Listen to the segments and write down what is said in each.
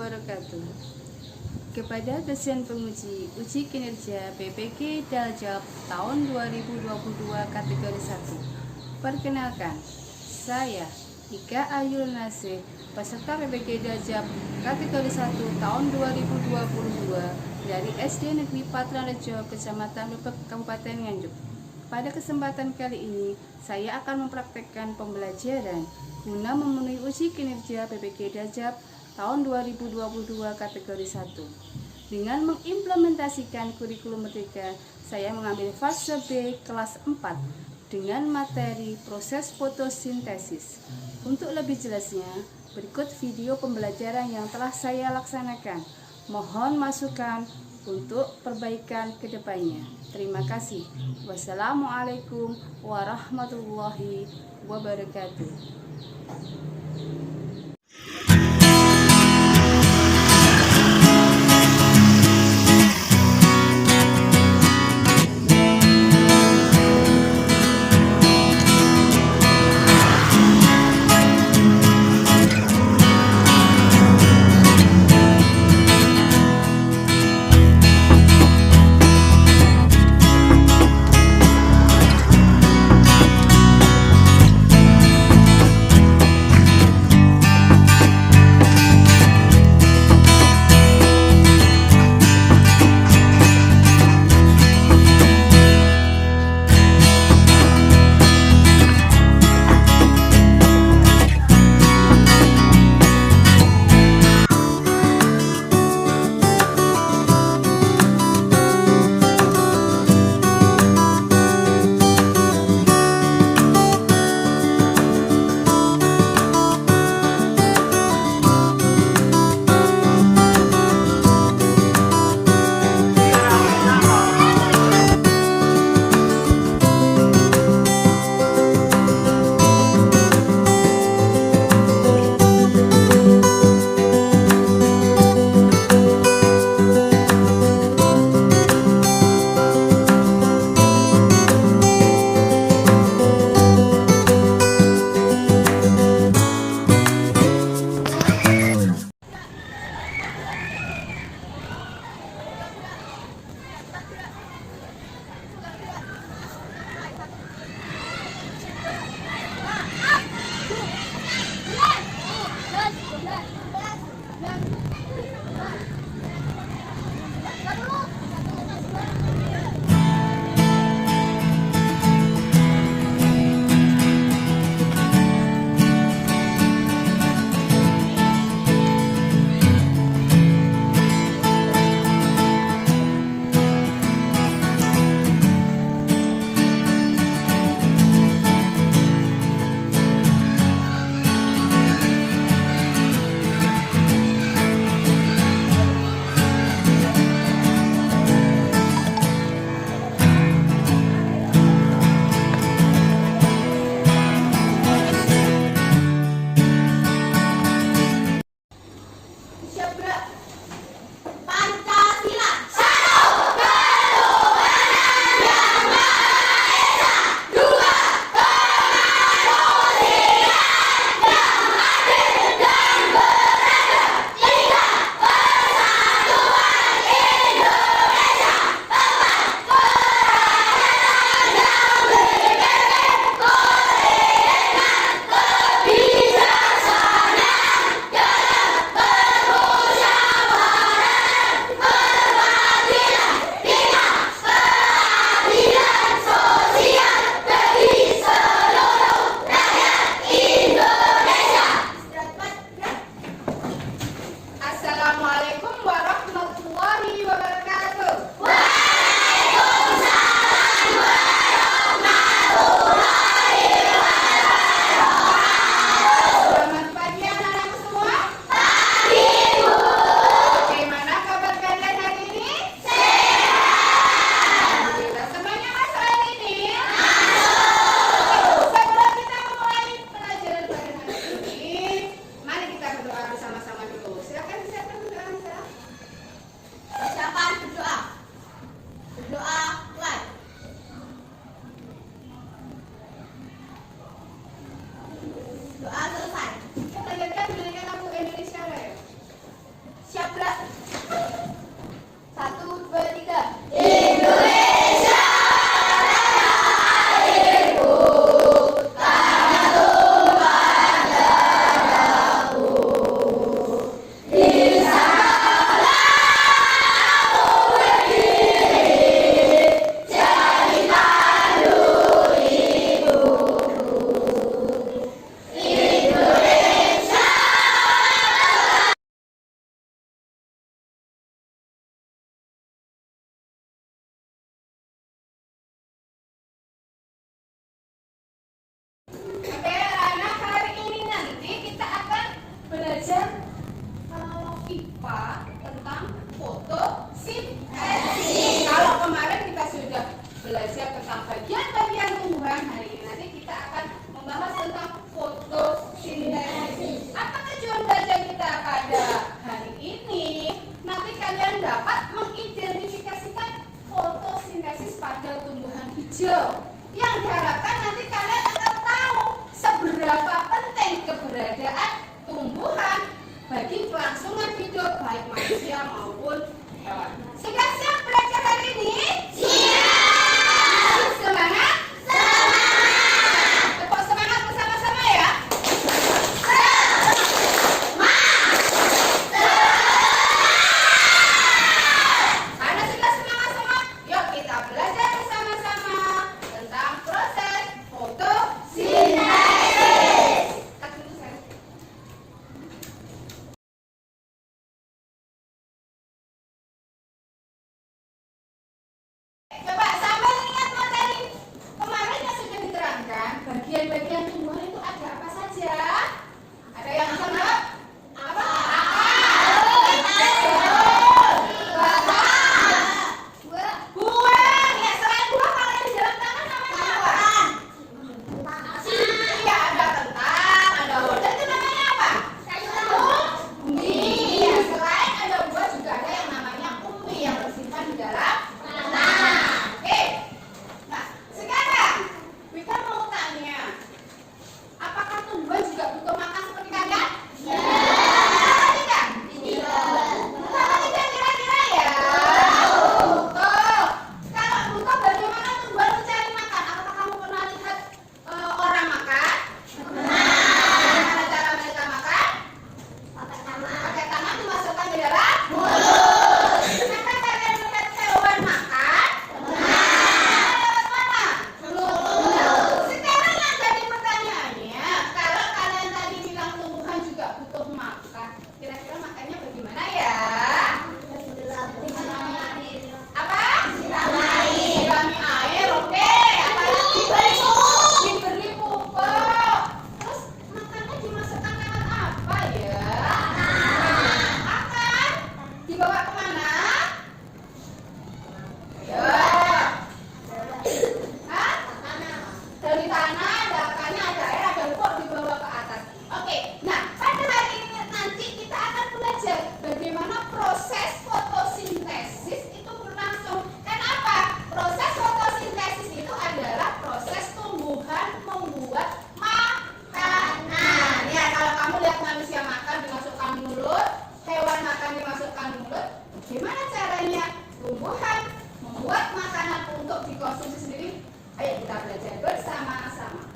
wabarakatuh. Kepada dosen penguji uji kinerja BPK Daljab tahun 2022 kategori 1. Perkenalkan, saya Ika Ayul Nasih, peserta BPK Daljab kategori 1 tahun 2022 dari SD Negeri Patrarejo, Kecamatan Lebek, Kabupaten Nganjuk. Pada kesempatan kali ini, saya akan mempraktekkan pembelajaran guna memenuhi uji kinerja BPK Daljab tahun 2022 kategori 1. Dengan mengimplementasikan kurikulum Merdeka, saya mengambil fase B kelas 4 dengan materi proses fotosintesis. Untuk lebih jelasnya, berikut video pembelajaran yang telah saya laksanakan. Mohon masukan untuk perbaikan kedepannya. Terima kasih. Wassalamualaikum warahmatullahi wabarakatuh. lupa tentang fotosintesis. Kalau kemarin kita sudah belajar tentang bagian-bagian tumbuhan, hari ini nanti kita akan membahas tentang fotosintesis. Apa tujuan belajar kita pada hari ini? Nanti kalian dapat mengidentifikasikan fotosintesis pada tumbuhan hijau. Yang diharapkan nanti kalian akan tahu seberapa penting keberadaan tumbuhan bagi kelangsungan hidup baik manusia maupun hewan. Sudah siap belajar hari ini? Siap! Semangat? Semangat! Tepuk semangat bersama-sama ya. Karena sudah semangat semua, yuk kita belajar bersama-sama tentang proses fotosintesis. Coba sambil ingat materi kemarin yang sudah diterangkan, bagian-bagian tumbuhan itu ada apa saja? Ada yang sama? Apa? Buah. Ya, selain buah kalau yang di dalam tangan namanya apa? Iya, ada kentang, ada hoden, itu namanya apa? Umbi. Ya, selain ada buah juga ada yang namanya umbi yang tersimpan di dalam tanah. Oke. Nah, sekarang kita mau tanya, apakah tumbuhan juga butuh makan seperti kalian? Iya. Tidak? Iya. Kenapa tidak kira-kira ya? Butuh. Kalau butuh, bagaimana tumbuhan mencari makan? Apakah kamu pernah lihat orang makan? Bagaimana cara mereka makan? Pakai tangan dimasukkan ke dalam mulut. Pernah kalian melihat hewan makan? Lewat mana? Mulut. Sekarang yang jadi pertanyaannya, kalau kalian tadi bilang tumbuhan juga butuh makan, kira-kira makannya bagaimana ya? Apa? Sirami air, oke. Apalagi? Diberi pupuk. Terus makannya dimasukkan lewat apa ya? Akan dibawa kemana? Ya. Hah? Dari tanah, ada akannya, ada air, ada pupuk dibawa ke atas. Oke, nah pada hari ini nanti kita akan belajar bagaimana proses fotosintesis itu berlangsung. Kenapa? Proses fotosintesis itu adalah proses tumbuhan membuat makanan. Ya, kalau kamu lihat manusia makan dimasukkan mulut, hewan makan dimasukkan mulut, gimana caranya tumbuhan membuat makanan untuk dikonsumsi sendiri? Ayo kita belajar bersama-sama.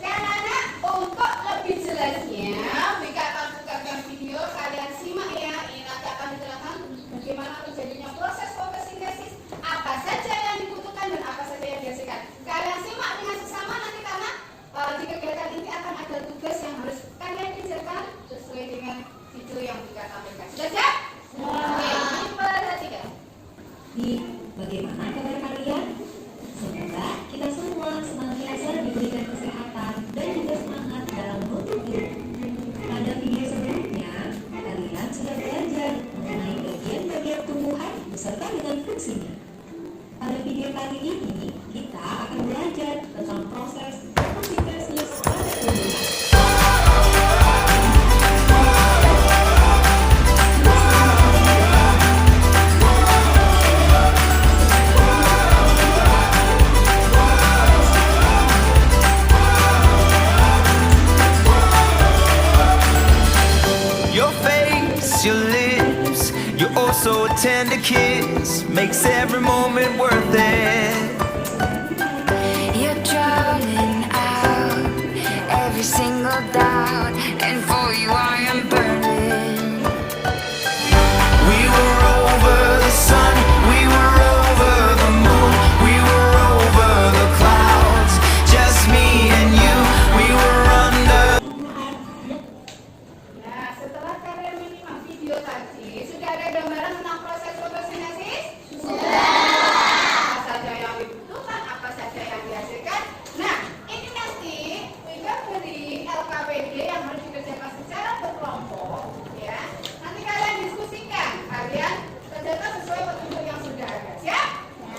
Anak-anak, untuk lebih jelasnya, Bika akan bukakan video, kalian simak ya. Ini nanti akan dijelaskan bagaimana terjadinya proses fotosintesis, apa saja yang dibutuhkan dan apa saja yang dihasilkan. Kalian simak dengan sesama nanti karena di kegiatan ini akan ada tugas yang harus kalian kerjakan sesuai dengan video yang Bika tampilkan. Sudah siap? Oke, diperhatikan. Bagaimana kabar kalian? Semoga kita semua senantiasa diberikan kesehatan dan juga semangat dalam menuntut hidup. Pada video sebelumnya, kalian sudah belajar mengenai bagian-bagian tumbuhan beserta dengan fungsinya. Pada video kali ini, kita akan belajar tentang proses fotosintesis pada tumbuhan. Your face, your lips, your oh so tender kiss makes every moment worth it. You're drowning out every single doubt, and for you I am burning. We were over the sun, we were over the moon, we were over the clouds, just me and you, we were under. Nah, setelah kalian menyimak hijau tadi, sudah ada gambaran tentang proses fotosintesis? Apa saja yang dibutuhkan, apa saja yang dihasilkan. Nah, ini nanti juga beri LKPD yang harus dikerjakan secara berkelompok, ya. Nanti kalian diskusikan, kalian kerjakan sesuai petunjuk yang sudah ada, siap?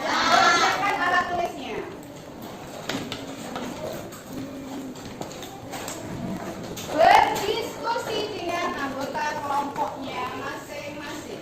Siapkan alat tulisnya. Berdiskusi dengan anggota kelompoknya masing-masing.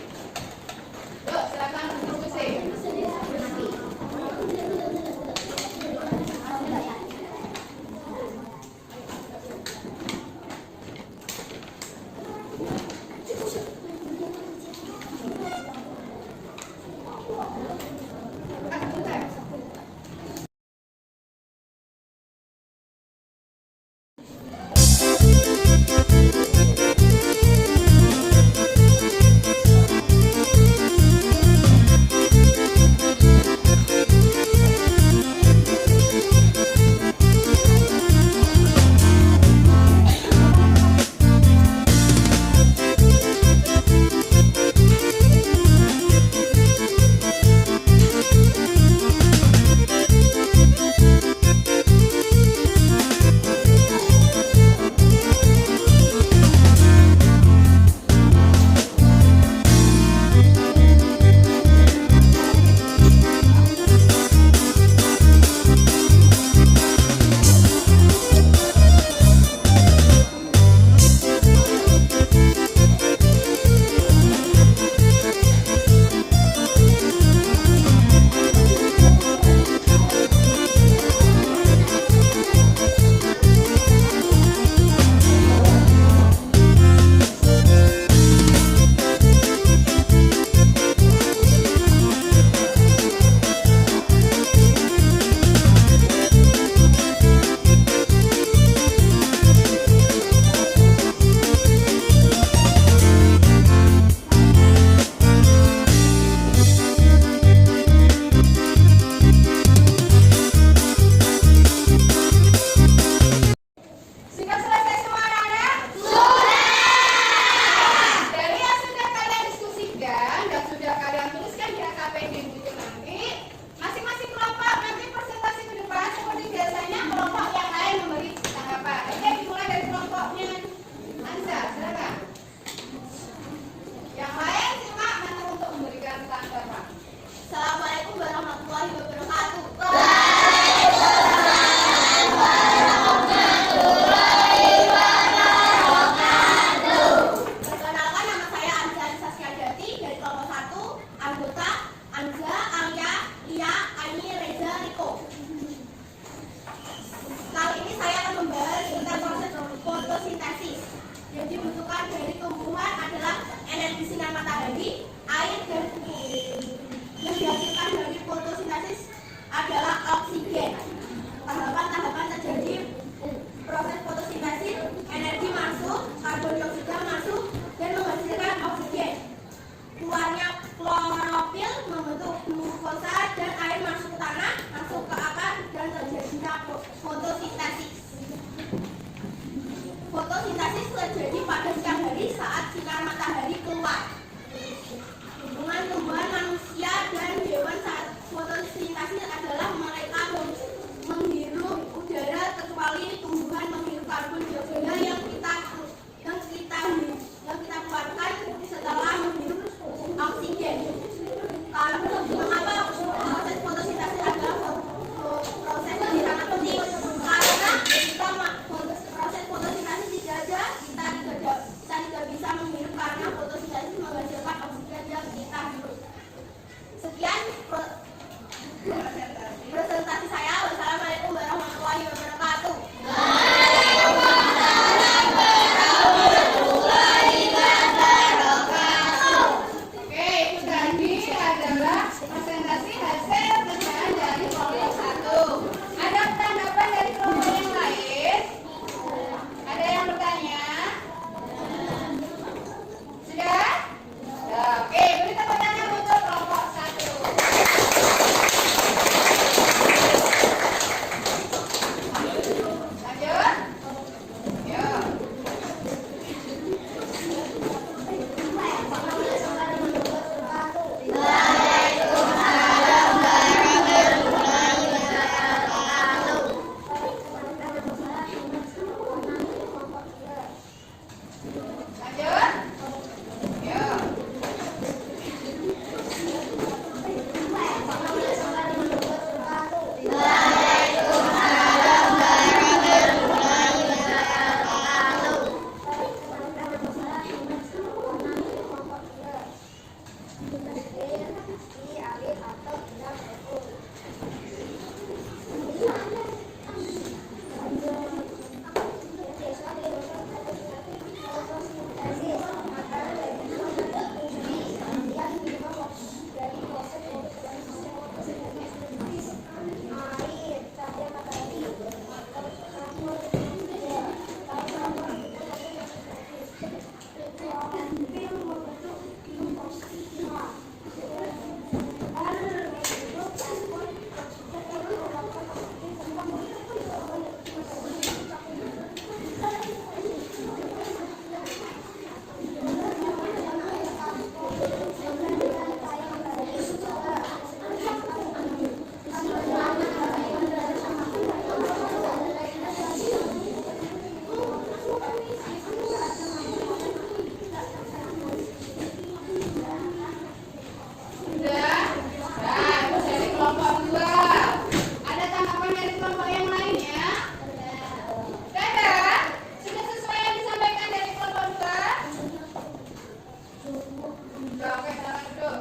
Udah, oke, silakan duduk.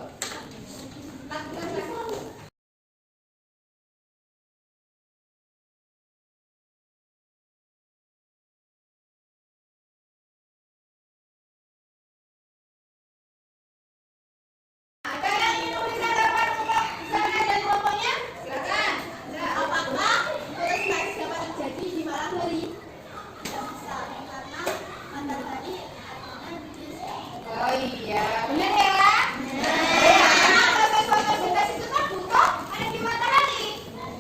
Ada yang ingin tulisan dapat sana dan kelompoknya? Silakan. Apakah tulis baris dapat terjadi di malam hari? Karena matahari Oh iya, benar ya? Ya, karena proses fotosintesis itu kan butuh ada di matahari.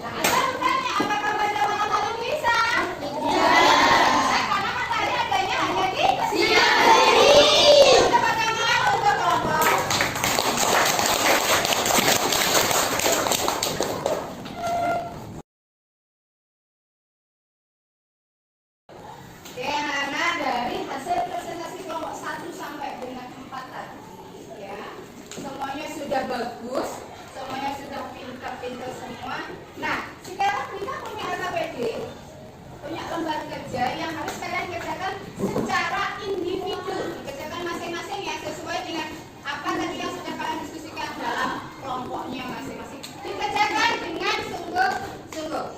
Nah, ada bukannya apakah pada malam hari bisa? Tidak. Karena matahari adanya hanya di siang hari. Dapat yang mana untuk kelompok? Oke, anak-anak, dari hasil presentasi kelompok 1 sampai dengan 4 tadi ya, semuanya sudah bagus, semuanya sudah pintar-pintar semua. Nah, sekarang kita punya LKPD, punya lembar kerja yang harus kalian kerjakan secara individu, dikerjakan masing-masing ya, sesuai dengan apa tadi yang sudah kalian diskusikan dalam kelompoknya masing-masing. Dikerjakan dengan sungguh-sungguh.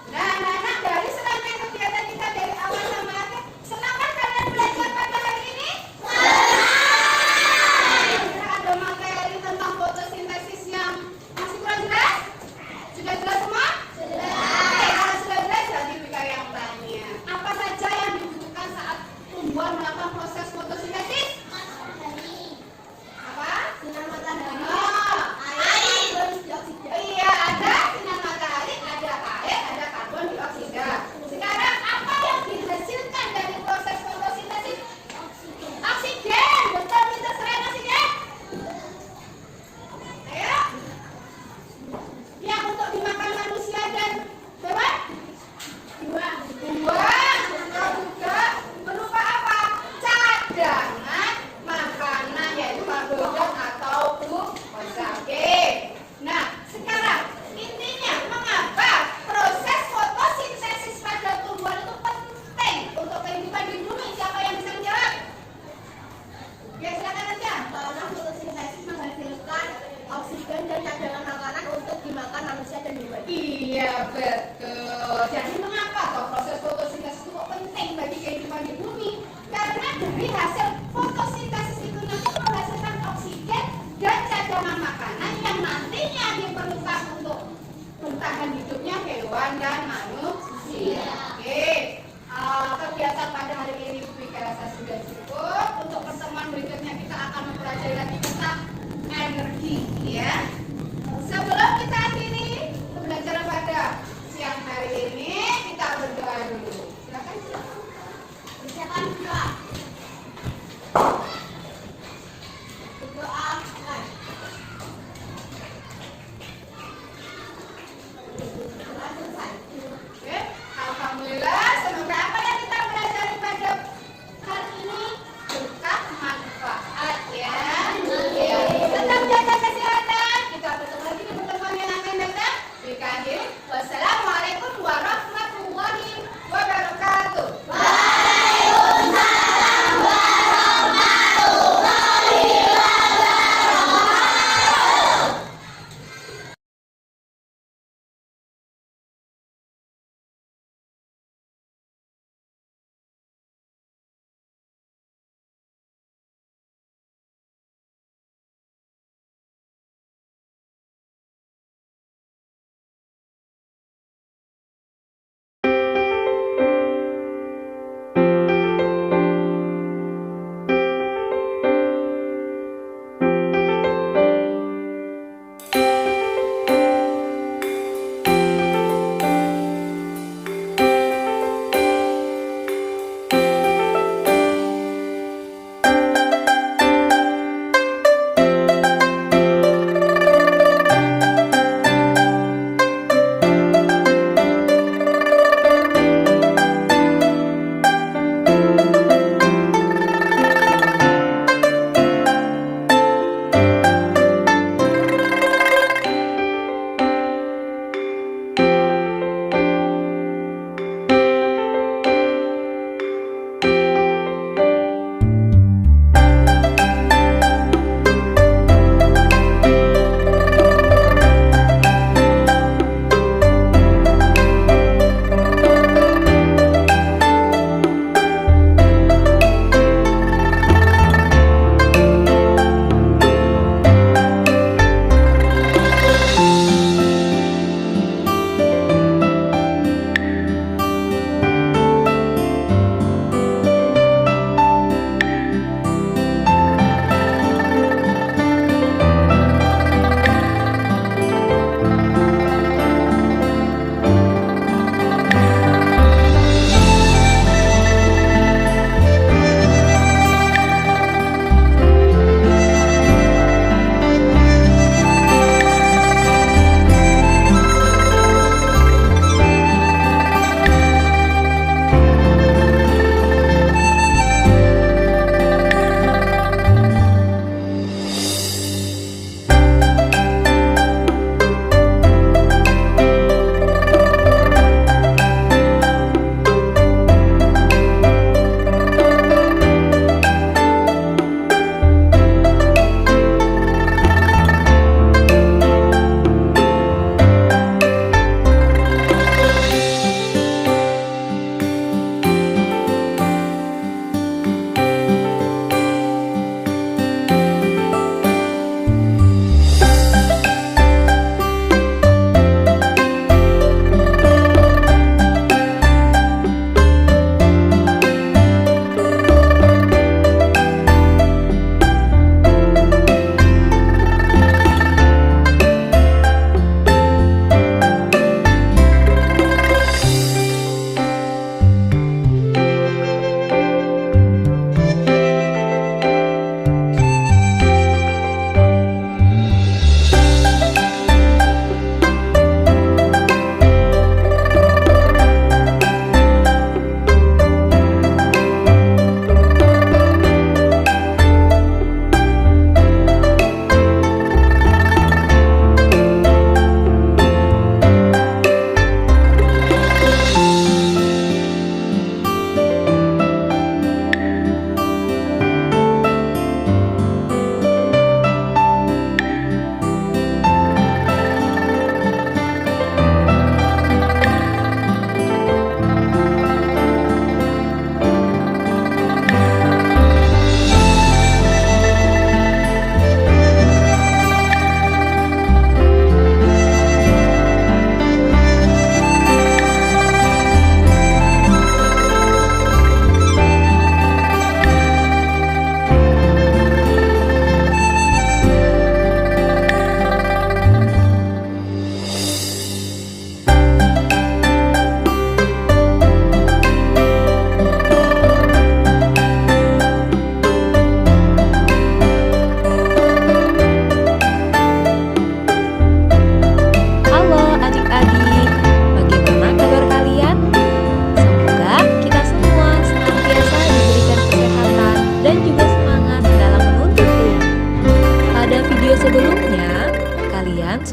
Nah, anak-anak, dari serangkaian kegiatan kita dari awal sampai akhir, senang kan kalian belajar pada hari ini? Kira ada materi tentang fotosintesis yang masih kurang jelas? Sudah jelas semua? Sudah. Oke, kalau sudah jelas, jadi Bika yang tanya. Apa saja yang dibutuhkan saat tumbuhan melakukan proses fotosintesis? Apa? sinar matahari, Oh, air, bonus dioksida. iya, ada sinar matahari, ada air, ada karbon dioksida. Sekarang apa yang dihasilkan dari proses fotosintesis? Oksigen. Betul, pintar sekali oksigen. Ayo. Yang untuk dimakan manusia dan hewan? Buah. Buah juga berupa apa? Cat.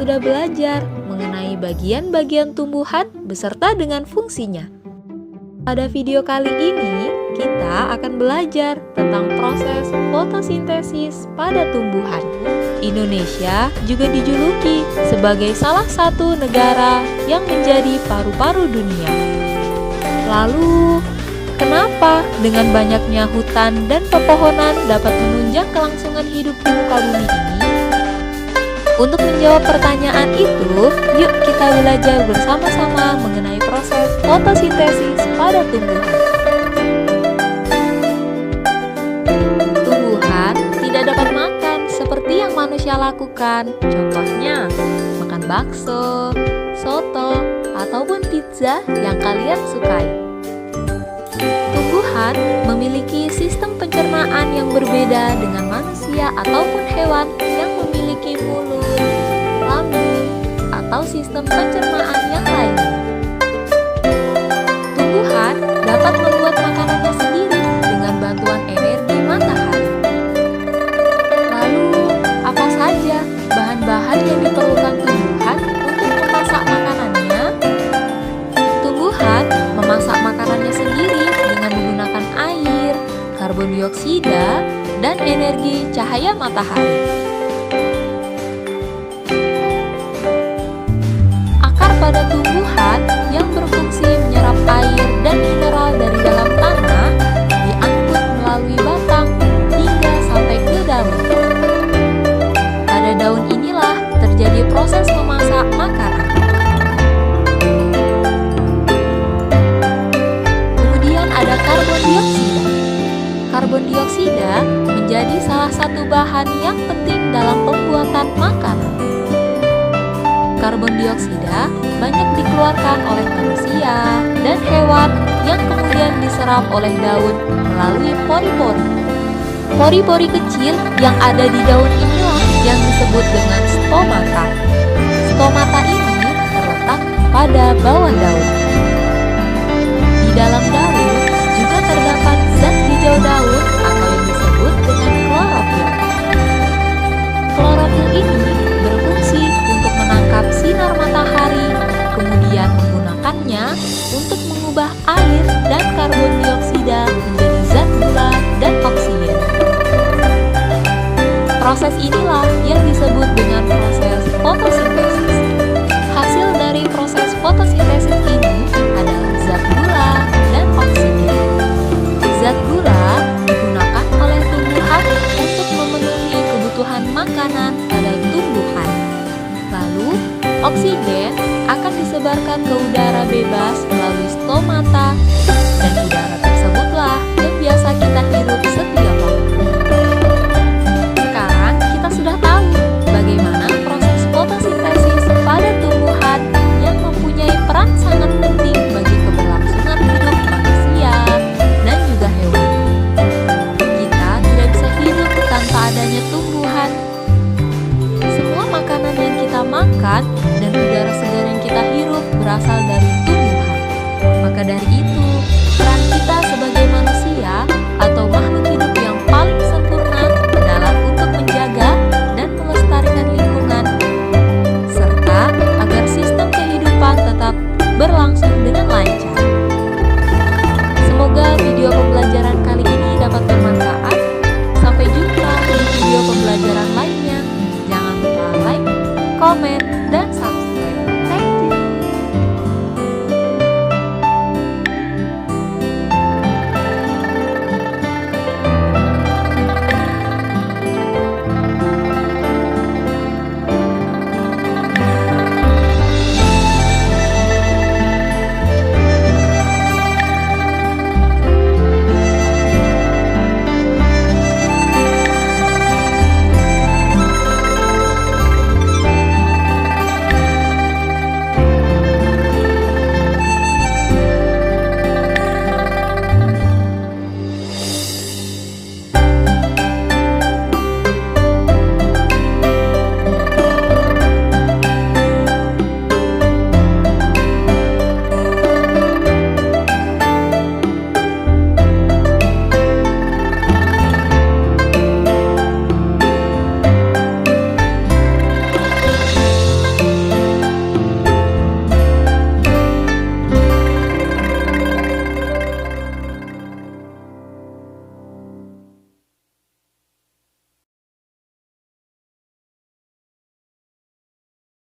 sudah belajar mengenai bagian-bagian tumbuhan beserta dengan fungsinya. Pada video kali ini, kita akan belajar tentang proses fotosintesis pada tumbuhan. Indonesia juga dijuluki sebagai salah satu negara yang menjadi paru-paru dunia. Lalu, kenapa dengan banyaknya hutan dan pepohonan dapat menunjang kelangsungan hidup di muka bumi ini? Untuk menjawab pertanyaan itu, yuk kita belajar bersama-sama mengenai proses fotosintesis pada tumbuhan. Tumbuhan tidak dapat makan seperti yang manusia lakukan. Contohnya, makan bakso, soto, ataupun pizza yang kalian sukai. Tumbuhan memiliki sistem pencernaan yang berbeda dengan manusia ataupun hewan yang memiliki mulut, lambung, atau sistem pencernaan yang lain. Tumbuhan dapat membuat makanannya sendiri dengan bantuan energi matahari. Lalu, apa saja bahan-bahan yang diperlukan tumbuhan untuk memasak makanannya? Tumbuhan memasak makanannya sendiri dengan menggunakan air, karbon dioksida, dan energi cahaya matahari. Akar pada tumbuhan yang berfungsi menyerap air dan mineral dari dalam tanah diangkut melalui batang hingga sampai ke daun. Pada daun inilah terjadi proses memasak makanan. Kemudian ada karbon dioksida. Karbon dioksida menjadi salah satu bahan yang penting dalam pembuatan makanan. Karbon dioksida banyak dikeluarkan oleh manusia dan hewan yang kemudian diserap oleh daun melalui pori-pori. Pori-pori kecil yang ada di daun inilah yang disebut dengan stomata. Stomata ini terletak pada bawah daun. Di dalam daun